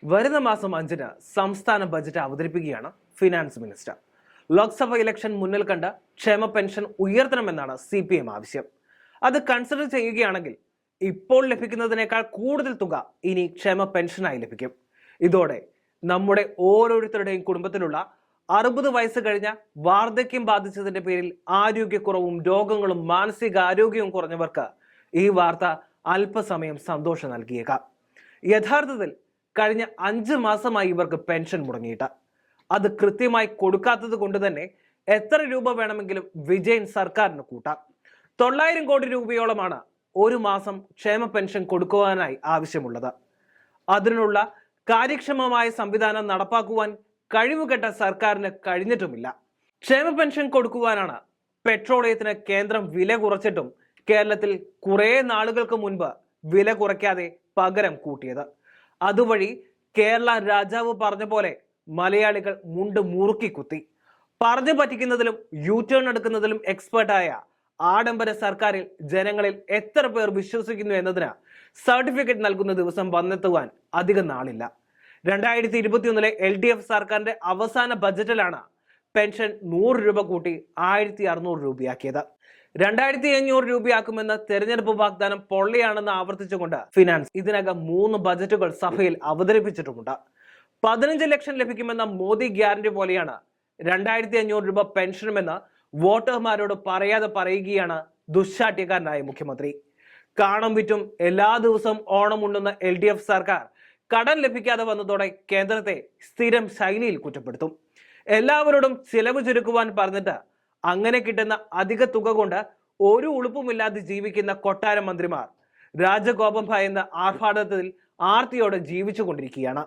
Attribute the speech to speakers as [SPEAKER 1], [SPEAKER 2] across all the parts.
[SPEAKER 1] വരുന്ന മാസം 5-ന് സംസ്ഥാന ബജറ്റ് അവതരിപ്പിക്കുകയാണ് ഫിനാൻസ് മിനിസ്റ്റർ. ലോക്സഭ ഇലക്ഷൻ മുന്നിൽ കണ്ട് ക്ഷേമ പെൻഷൻ ഉയർത്തണമെന്നാണ് CPM ആവശ്യം. അത് കൺസിഡർ ചെയ്യുകയാണെങ്കിൽ ഇപ്പോൾ ലഭിക്കുന്നതിനേക്കാൾ കൂടുതൽ തുക ഇനി ക്ഷേമ പെൻഷനായി ലഭിക്കും. ഇതോടെ നമ്മുടെ ഓരോരുത്തരുടെയും കുടുംബത്തിലുള്ള 60 വയസ്സ് കഴിഞ്ഞ വാർദ്ധക്യം ബാധിച്ചതിന്റെ പേരിൽ ആരോഗ്യക്കുറവും രോഗങ്ങളും മാനസികാരോഗ്യവും കുറഞ്ഞവർക്ക് ഈ വാർത്ത അല്പസമയം സന്തോഷം നൽകിയേക്കാം. യഥാർത്ഥത്തിൽ കഴിഞ്ഞ 5 മാസമായി ഇവർക്ക് പെൻഷൻ മുടങ്ങിയിട്ട് അത് കൃത്യമായി കൊടുക്കാത്തത് കൊണ്ട് തന്നെ എത്ര രൂപ വേണമെങ്കിലും വിജയൻ സർക്കാരിന് കൂട്ടാം. 900 കോടി രൂപയോളമാണ് ഒരു മാസം ക്ഷേമ പെൻഷൻ കൊടുക്കുവാനായി ആവശ്യമുള്ളത്. അതിനുള്ള കാര്യക്ഷമമായ സംവിധാനം നടപ്പാക്കുവാൻ കഴിവുകെട്ട സർക്കാരിന് കഴിഞ്ഞിട്ടുമില്ല. ക്ഷേമ പെൻഷൻ കൊടുക്കുവാനാണ് പെട്രോളിയത്തിന് കേന്ദ്രം വില കുറച്ചിട്ടും കേരളത്തിൽ കുറെ നാളുകൾക്ക് മുൻപ് വില കുറയ്ക്കാതെ പകരം കൂട്ടിയത്. അതുവഴി കേരള രാജാവ് പറഞ്ഞ പോലെ മലയാളികൾ മുണ്ട് മുറുക്കി കുത്തി. പറഞ്ഞു പറ്റിക്കുന്നതിലും യൂടേൺ എടുക്കുന്നതിലും എക്സ്പേർട്ടായ ആഡംബര സർക്കാരിൽ ജനങ്ങളിൽ എത്ര പേർ വിശ്വസിക്കുന്നു എന്നതിന് സർട്ടിഫിക്കറ്റ് നൽകുന്ന ദിവസം വന്നെത്തുവാൻ അധികം നാളില്ല. 2021 LDF സർക്കാരിന്റെ അവസാന ബജറ്റിലാണ് പെൻഷൻ 100 രൂപ കൂട്ടി 1600 രൂപയാക്കിയത്. 2500 രൂപയാക്കുമെന്ന് തെരഞ്ഞെടുപ്പ് വാഗ്ദാനം പൊള്ളിയാണെന്ന് ആവർത്തിച്ചുകൊണ്ട് ഫിനാൻസ് ഇതിനകം 3 ബജറ്റുകൾ സഭയിൽ അവതരിപ്പിച്ചിട്ടുമുണ്ട്. 15 ലക്ഷം ലഭിക്കുമെന്ന മോദി ഗ്യാരണ്ടി പോലെയാണ് 2500 രൂപ പെൻഷനുമെന്ന് വോട്ടർമാരോട് പറയാതെ പറയുകയാണ് ദുശ്ശാഠ്യക്കാരനായ മുഖ്യമന്ത്രി. കാണം വിറ്റും എല്ലാ ദിവസവും ഓണം ഉണ്ടെന്ന LDF സർക്കാർ കടം ലഭിക്കാതെ വന്നതോടെ കേന്ദ്രത്തെ സ്ഥിരം ശൈലിയിൽ കുറ്റപ്പെടുത്തും. എല്ലാവരോടും ചിലവ് ചുരുക്കുവാൻ പറഞ്ഞിട്ട് അങ്ങനെ കിട്ടുന്ന അധിക തുക കൊണ്ട് ഒരു ഉളുപ്പുമില്ലാതെ ജീവിക്കുന്ന കൊട്ടാര മന്ത്രിമാർ രാജകോപം ഭയന്ന ആർഭാടത്തിൽ ആർത്തിയോടെ ജീവിച്ചു കൊണ്ടിരിക്കുകയാണ്.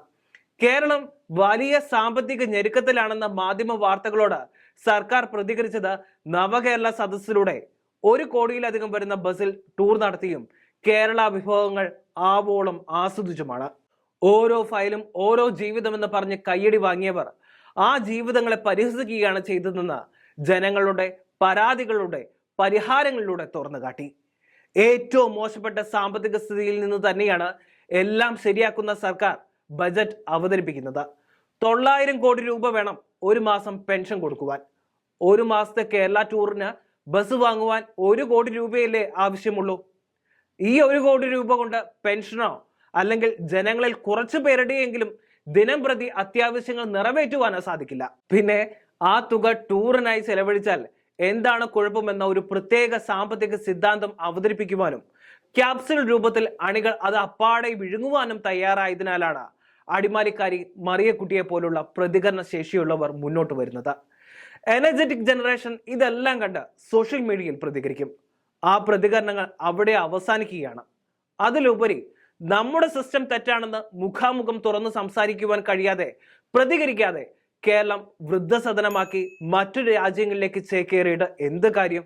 [SPEAKER 1] കേരളം വലിയ സാമ്പത്തിക ഞെരുക്കത്തിലാണെന്ന മാധ്യമ വാർത്തകളോട് സർക്കാർ പ്രതികരിച്ചത് നവകേരള സദസ്സിലൂടെ 1 കോടിയിലധികം വരുന്ന ബസ്സിൽ ടൂർ നടത്തിയും കേരള വിഭവങ്ങൾ ആവോളം ആസ്വദിച്ചുമാണ്. ഓരോ ഫയലും ഓരോ ജീവിതമെന്ന് പറഞ്ഞ് കയ്യടി വാങ്ങിയവർ ആ ജീവിതങ്ങളെ പരിഹസിക്കുകയാണ് ചെയ്തതെന്ന് ജനങ്ങളുടെ പരാതികളുടെ പരിഹാരങ്ങളിലൂടെ തുറന്നു കാട്ടി. ഏറ്റവും മോശപ്പെട്ട സാമ്പത്തിക സ്ഥിതിയിൽ നിന്ന് തന്നെയാണ് എല്ലാം ശരിയാക്കുന്ന സർക്കാർ ബജറ്റ് അവതരിപ്പിക്കുന്നത്. 900 കോടി രൂപ വേണം ഒരു മാസം പെൻഷൻ കൊടുക്കുവാൻ. ഒരു മാസത്തെ കേരള ടൂറിന് ബസ് വാങ്ങുവാൻ 1 കോടി രൂപയല്ലേ ആവശ്യമുള്ളൂ. ഈ 1 കോടി രൂപ കൊണ്ട് പെൻഷനോ അല്ലെങ്കിൽ ജനങ്ങളിൽ കുറച്ചു പേരുടെയെങ്കിലും ദിനം പ്രതി അത്യാവശ്യങ്ങൾ നിറവേറ്റുവാനോ സാധിക്കില്ല. പിന്നെ ആ തുക ടൂറിനായി ചെലവഴിച്ചാൽ എന്താണ് കുഴപ്പമെന്ന ഒരു പ്രത്യേക സാമ്പത്തിക സിദ്ധാന്തം അവതരിപ്പിക്കുവാനും ക്യാപ്സുൽ രൂപത്തിൽ അണികൾ അത് അപ്പാടെ വിഴുങ്ങുവാനും തയ്യാറായതിനാലാണ് അടിമാലിക്കാരി മറിയക്കുട്ടിയെ പോലുള്ള പ്രതികരണ ശേഷിയുള്ളവർ മുന്നോട്ട് വരുന്നത്. എനർജറ്റിക് ജനറേഷൻ ഇതെല്ലാം കണ്ട് സോഷ്യൽ മീഡിയയിൽ പ്രതികരിക്കും. ആ പ്രതികരണങ്ങൾ അവിടെ അവസാനിക്കുകയാണ്. അതിലുപരി നമ്മുടെ സിസ്റ്റം തെറ്റാണെന്ന് മുഖാമുഖം തുറന്ന് സംസാരിക്കുവാൻ കഴിയാതെ പ്രതികരിക്കാതെ കേരളം വൃദ്ധസദനമാക്കി മറ്റു രാജ്യങ്ങളിലേക്ക് ചേക്കേറിയിട്ട് എന്ത് കാര്യം?